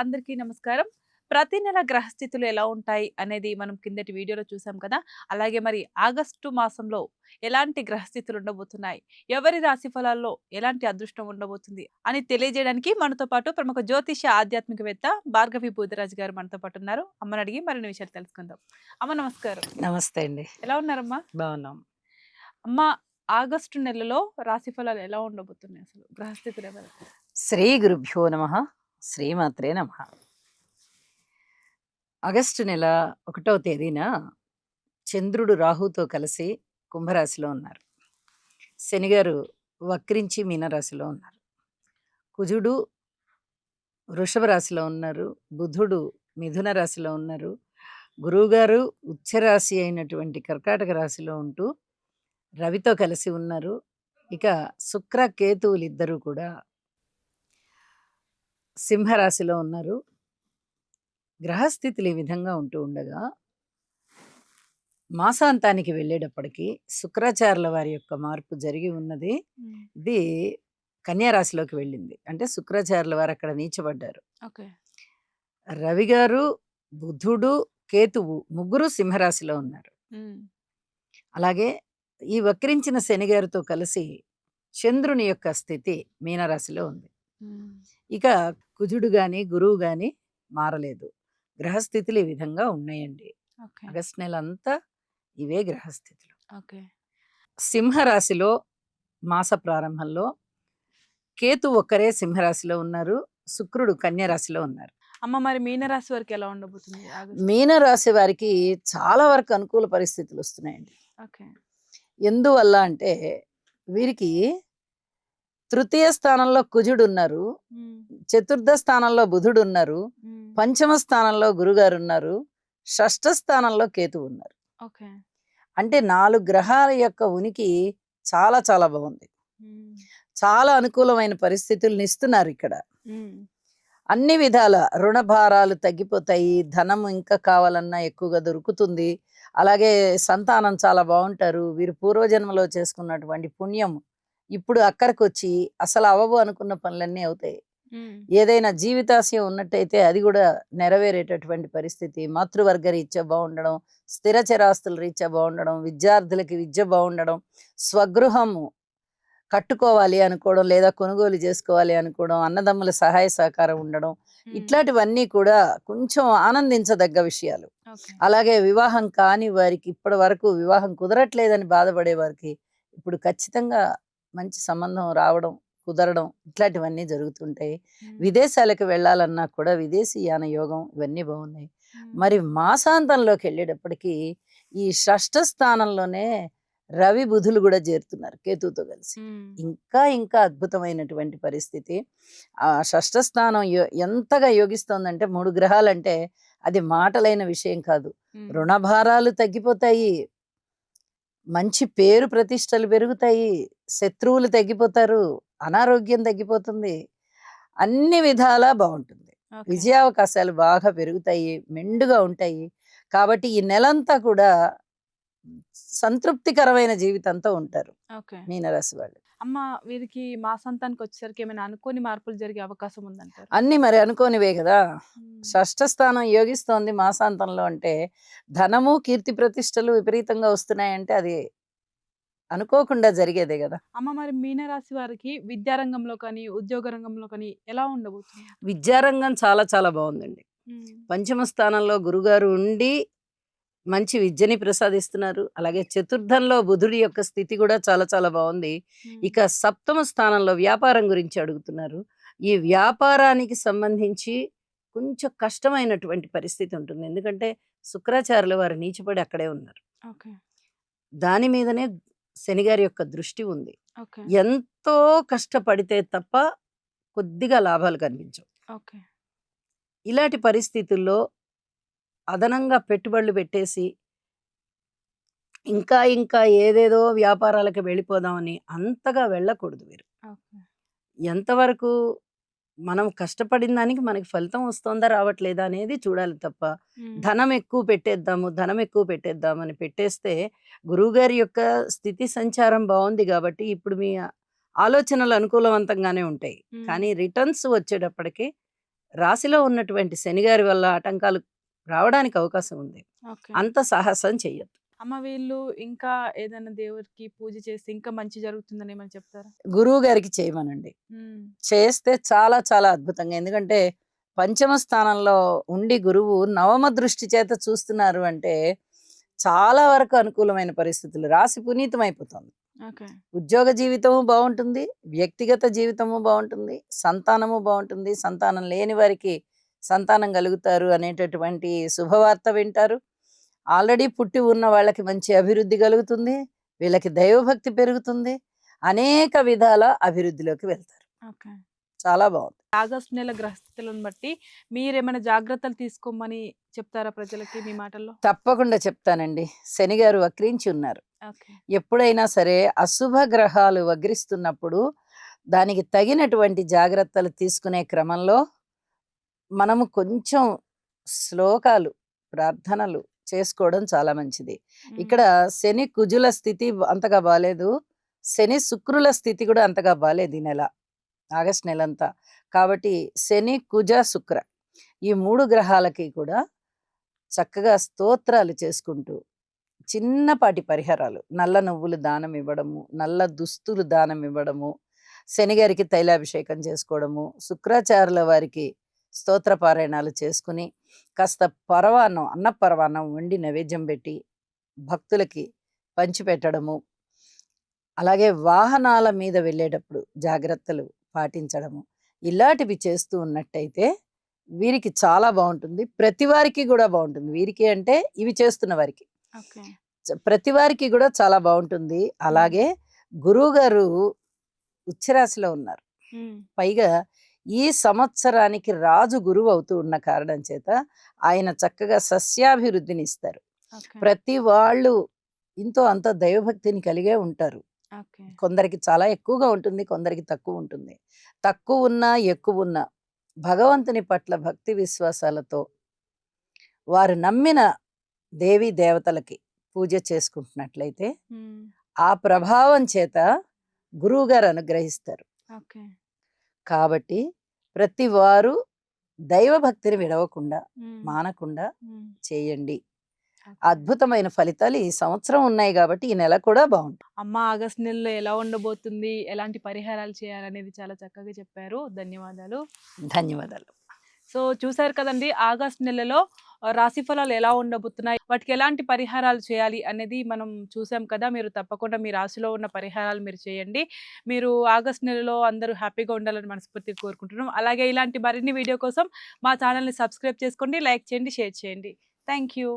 అందరికీ నమస్కారం. ప్రతి నెల గ్రహస్థితులు ఎలా ఉంటాయి అనేది మనం కిందటి వీడియోలో చూసాం కదా! అలాగే మరి ఆగస్టు మాసంలో ఎలాంటి గ్రహస్థితులు ఉండబోతున్నాయి? ఎవరి రాశి ఫలాల్లో ఎలాంటి అదృష్టం ఉండబోతుంది? అని తెలియజేయడానికి మనతో పాటు ప్రముఖ జ్యోతిష ఆధ్యాత్మికవేత్త భార్గవి బూదిరాజు గారు మనతో పాటు ఉన్నారు. అమ్మని అడిగి మరిన్ని విషయాలు తెలుసుకుందాం. అమ్మ నమస్కారం. నమస్తే అండి. ఎలా ఉన్నారమ్మా? బాగున్నాం. అమ్మ, ఆగస్టు నెలలో రాశి ఫలాలు ఎలా ఉండబోతున్నాయి అసలు? గ్రహస్థితులు ఎవరు? శ్రీ గురుభ్యో నమః. శ్రీమాత్రే నమః. ఆగస్టు నెల 1వ తేదీన చంద్రుడు రాహుతో కలిసి కుంభరాశిలో ఉన్నారు. శనిగారు వక్రించి మీనరాశిలో ఉన్నారు. కుజుడు వృషభ రాశిలో ఉన్నారు. బుధుడు మిథున రాశిలో ఉన్నారు. గురువుగారు ఉచ్చరాశి అయినటువంటి కర్కాటక రాశిలో ఉంటూ రవితో కలిసి ఉన్నారు. ఇక శుక్ర కేతువులు ఇద్దరు కూడా సింహరాశిలో ఉన్నారు. గ్రహస్థితులు ఈ విధంగా ఉంటూ ఉండగా మాసాంతానికి వెళ్ళేటప్పటికి శుక్రాచార్యుల వారి యొక్క మార్పు జరిగి ఉన్నది. ఇది కన్యా రాశిలోకి వెళ్ళింది. అంటే శుక్రాచార్యుల వారు అక్కడ నీచబడ్డారు. ఓకే. రవి గారు, బుధుడు, కేతువు ముగ్గురు సింహరాశిలో ఉన్నారు. అలాగే ఈ వక్రించిన శని గారితో కలిసి చంద్రుని యొక్క స్థితి మీనరాశిలో ఉంది. ఇక కుజుడు గాని గురువు గాని మారలేదు. గ్రహస్థితులు ఈ విధంగా ఉన్నాయండి. ఆగస్టు నెల అంతా ఇవే గ్రహస్థితులు. సింహరాశిలో మాస ప్రారంభంలో కేతు ఒక్కరే సింహరాశిలో ఉన్నారు. శుక్రుడు కన్యా రాశిలో ఉన్నారు. అమ్మ, మరి మీనరాశి వారికి ఎలా ఉండబోతుంది? మీనరాశి వారికి చాలా వరకు అనుకూల పరిస్థితులు వస్తున్నాయండి. ఎందువల్ల అంటే వీరికి తృతీయ స్థానంలో కుజుడు ఉన్నారు, చతుర్థ స్థానంలో బుధుడు ఉన్నారు, పంచమ స్థానంలో గురుగారు ఉన్నారు, షష్ఠ స్థానంలో కేతు ఉన్నారు. అంటే 4 గ్రహాల యొక్క ఉనికి చాలా చాలా బాగుంది. చాలా అనుకూలమైన పరిస్థితులను ఇస్తున్నారు ఇక్కడ. అన్ని విధాల రుణ భారాలు తగ్గిపోతాయి. ధనం ఇంకా కావాలన్నా ఎక్కువగా దొరుకుతుంది. అలాగే సంతానం చాలా బాగుంటారు. వీరు పూర్వజన్మలో చేసుకున్నటువంటి పుణ్యం ఇప్పుడు అక్కడికి వచ్చి అసలు అవ్వవు అనుకున్న పనులన్నీ అవుతాయి. ఏదైనా జీవితాశయం ఉన్నట్టయితే అది కూడా నెరవేరేటటువంటి పరిస్థితి. మాతృవర్గ రీత్యా బాగుండడం, స్థిర చరాస్తుల రీత్యా బాగుండడం, విద్యార్థులకి విద్య బాగుండడం, స్వగృహము కట్టుకోవాలి అనుకోవడం లేదా కొనుగోలు చేసుకోవాలి అనుకోవడం, అన్నదమ్ముల సహాయ సహకారం ఉండడం, ఇట్లాంటివన్నీ కూడా కొంచెం ఆనందించదగ్గ విషయాలు. అలాగే వివాహం కాని వారికి, ఇప్పటి వరకు వివాహం కుదరట్లేదని బాధపడే వారికి ఇప్పుడు ఖచ్చితంగా మంచి సంబంధం రావడం, కుదరడం, ఇట్లాంటివన్నీ జరుగుతుంటాయి. విదేశాలకు వెళ్ళాలన్నా కూడా విదేశీయాన యోగం ఇవన్నీ బాగున్నాయి. మరి మాసాంతంలోకి వెళ్ళేటప్పటికి ఈ షష్ఠ స్థానంలోనే రవి బుధులు కూడా చేరుతున్నారు కేతుతో కలిసి. ఇంకా ఇంకా అద్భుతమైనటువంటి పరిస్థితి. ఆ షష్ఠ స్థానం ఎంతగా యోగిస్తోందంటే 3 గ్రహాలంటే అది మాటలైన విషయం కాదు. రుణభారాలు తగ్గిపోతాయి, మంచి పేరు ప్రతిష్టలు పెరుగుతాయి, శత్రువులు తగ్గిపోతారు, అనారోగ్యం తగ్గిపోతుంది, అన్ని విధాలా బాగుంటుంది. విజయావకాశాలు బాగా పెరుగుతాయి, మెండుగా ఉంటాయి. కాబట్టి ఈ నెలంతా కూడా సంతృప్తికరమైన జీవితంతో ఉంటారు మీనరాశి వాళ్ళు. అమ్మ, వీరికి మాసాంతానికి వచ్చేసరికి ఏమైనా అనుకోని మార్పులు జరిగే అవకాశం ఉందంటారు? అన్ని మరి అనుకోనివే కదా. షష్ఠ స్థానం యోగిస్తోంది మాసాంతంలో అంటే ధనము కీర్తి ప్రతిష్టలు విపరీతంగా వస్తున్నాయంటే అది అనుకోకుండా జరిగేదే కదా. అమ్మ, మరి మీనరాశి వారికి విద్యారంగంలో కానీ ఉద్యోగ రంగంలో కానీ ఎలా ఉండబోతుంది? విద్యారంగం చాలా చాలా బాగుందండి. పంచమ స్థానంలో గురుగారు ఉండి మంచి విద్యని ప్రసాదిస్తున్నారు. అలాగే చతుర్థంలో బుధుడి యొక్క స్థితి కూడా చాలా చాలా బాగుంది. ఇక సప్తమ స్థానంలో వ్యాపారం గురించి అడుగుతున్నారు. ఈ వ్యాపారానికి సంబంధించి కొంచెం కష్టమైనటువంటి పరిస్థితి ఉంటుంది. ఎందుకంటే శుక్రాచార్యుల వారు నీచపడి అక్కడే ఉన్నారు. దాని మీదనే శనిగారి యొక్క దృష్టి ఉంది. ఎంతో కష్టపడితే తప్ప కొద్దిగా లాభాలు కనిపించవు. ఇలాంటి పరిస్థితుల్లో అదనంగా పెట్టుబడులు పెట్టేసి ఇంకా ఇంకా ఏదేదో వ్యాపారాలకు వెళ్ళిపోదామని అంతగా వెళ్ళకూడదు. వీరు ఎంతవరకు మనం కష్టపడిన దానికి మనకి ఫలితం వస్తుందా రావట్లేదా అనేది చూడాలి తప్ప ధనం ఎక్కువ పెట్టేద్దామని పెట్టేస్తే గురువుగారి యొక్క స్థితి సంచారం బాగుంది కాబట్టి ఇప్పుడు మీ ఆలోచనలు అనుకూలవంతంగానే ఉంటాయి. కానీ రిటర్న్స్ వచ్చేటప్పటికి రాశిలో ఉన్నటువంటి శనిగారి వల్ల ఆటంకాలు రావడానికి అవకాశం ఉంది. ఓకే. అంత సాహసం చెయ్యొద్దు. అమ్మ వీళ్ళు ఇంకా ఏదైనా దేవుడికి పూజ చేస్తే ఇంకా మంచి జరుగుతుందని ఏమైనా చెప్తారా? గురువు గారికి చేయమనండి. హ్మ్. చేస్తే చాలా చాలా అద్భుతంగా. ఎందుకంటే పంచమ స్థానంలో ఉండి గురువు నవమ దృష్టి చేత చూస్తున్నారు అంటే చాలా వరకు అనుకూలమైన పరిస్థితులు. రాశి పునీతమైపోతుంది. ఓకే. ఉద్యోగ జీవితము బావుంటుంది. వ్యక్తిగత జీవితము బావుంటుంది. సంతానము బావుంటుంది. సంతానం లేని వారికి సంతానం కలుగుతారు అనేటటువంటి శుభవార్త వింటారు. ఆల్రెడీ పుట్టి ఉన్న వాళ్ళకి మంచి అభివృద్ధి కలుగుతుంది. వీళ్ళకి దైవభక్తి పెరుగుతుంది. అనేక విధాల అభివృద్ధిలోకి వెళ్తారు. ఓకే. చాలా బావుంది. ఆగస్టు నెల గ్రహస్థితులను బట్టి మీరేమైనా జాగ్రత్తలు తీసుకోమని చెప్తారా ప్రజలకి మీ మాటల్లో? తప్పకుండా చెప్తానండి. శనిగారు వక్రించి ఉన్నారు. ఓకే. ఎప్పుడైనా సరే అశుభ గ్రహాలు వగ్రిస్తున్నప్పుడు దానికి తగినటువంటి జాగ్రత్తలు తీసుకునే క్రమంలో మనము కొంచెం శ్లోకాలు, ప్రార్థనలు చేసుకోవడం చాలా మంచిది. హ్మ్. ఇక్కడ శని కుజుల స్థితి అంతగా బాలేదు. శని శుక్రుల స్థితి కూడా అంతగా బాలేదు ఈ నెల. ఆగస్ట్ నెలంతా. కాబట్టి శని, కుజ, శుక్ర ఈ 3 గ్రహాలకి కూడా చక్కగా స్తోత్రాలు చేసుకుంటూ చిన్నపాటి పరిహారాలు, నల్ల నువ్వులు దానం ఇవ్వడము, నల్ల దుస్తులు దానం ఇవ్వడము, శనిగారికి తైలాభిషేకం చేసుకోవడము, శుక్రాచార్యుల వారికి స్తోత్ర పారాయణాలు చేసుకుని కాస్త పరవాన్నం, అన్న పరవాన్నం వండి నైవేద్యం పెట్టి భక్తులకి పంచిపెట్టడము, అలాగే వాహనాల మీద వెళ్ళేటప్పుడు జాగ్రత్తలు పాటించడము, ఇలాంటివి చేస్తూ ఉన్నట్టయితే వీరికి చాలా బాగుంటుంది. ప్రతి వారికి కూడా బాగుంటుంది. వీరికి అంటే ఇవి చేస్తున్న వారికి, ఓకే. ప్రతి వారికి కూడా చాలా బాగుంటుంది. అలాగే గురువు గారు ఉచ్చరాశిలో ఉన్నారు. హ్మ్. పైగా ఈ సంవత్సరానికి రాజు గురువు అవుతూ ఉన్న కారణం చేత ఆయన చక్కగా సస్యాభివృద్ధిని ఇస్తారు. ఓకే. ప్రతి వాళ్ళు ఇంతో అంత దైవభక్తిని కలిగే ఉంటారు. ఓకే. కొందరికి చాలా ఎక్కువగా ఉంటుంది, కొందరికి తక్కువ ఉంటుంది. తక్కువ ఉన్నా ఎక్కువ ఉన్నా భగవంతుని పట్ల భక్తి విశ్వాసాలతో వారు నమ్మిన దేవీ దేవతలకి పూజ చేసుకుంటున్నట్లయితే హ్మ్. ఆ ప్రభావం చేత గురువు గారు అనుగ్రహిస్తారు. ఓకే. కాబట్టి ప్రతి వారు దైవభక్తిని విడవకుండా, హ్మ్. మానకుండా హ్మ్. చేయండి. ఓకే. అద్భుతమైన ఫలితాలు ఈ సంవత్సరం ఉన్నాయి కాబట్టి ఈ నెల కూడా బాగుంటుంది. అమ్మ ఆగస్టు నెలలో ఎలా ఉండబోతుంది? ఎలాంటి పరిహారాలు చేయాలనేది చాలా చక్కగా చెప్పారు. ధన్యవాదాలు. ధన్యవాదాలు. సో చూసారు కదండీ! ఆగస్టు నెలలో రాశి ఫలాలు ఎలా ఉండబోతున్నాయి? వాటికి ఎలాంటి పరిహారాలు చేయాలి అనేది మనం చూసాం కదా! మీరు తప్పకుండా మీ రాశిలో ఉన్న పరిహారాలు మీరు చేయండి. మీరు ఆగస్టు నెలలో అందరూ హ్యాపీగా ఉండాలని మనస్ఫూర్తిగా కోరుకుంటున్నాం. అలాగే ఇలాంటి మరిన్ని వీడియో కోసం మా ఛానల్‌ని సబ్స్క్రైబ్ చేసుకోండి, లైక్ చేయండి, షేర్ చేయండి. Thank you.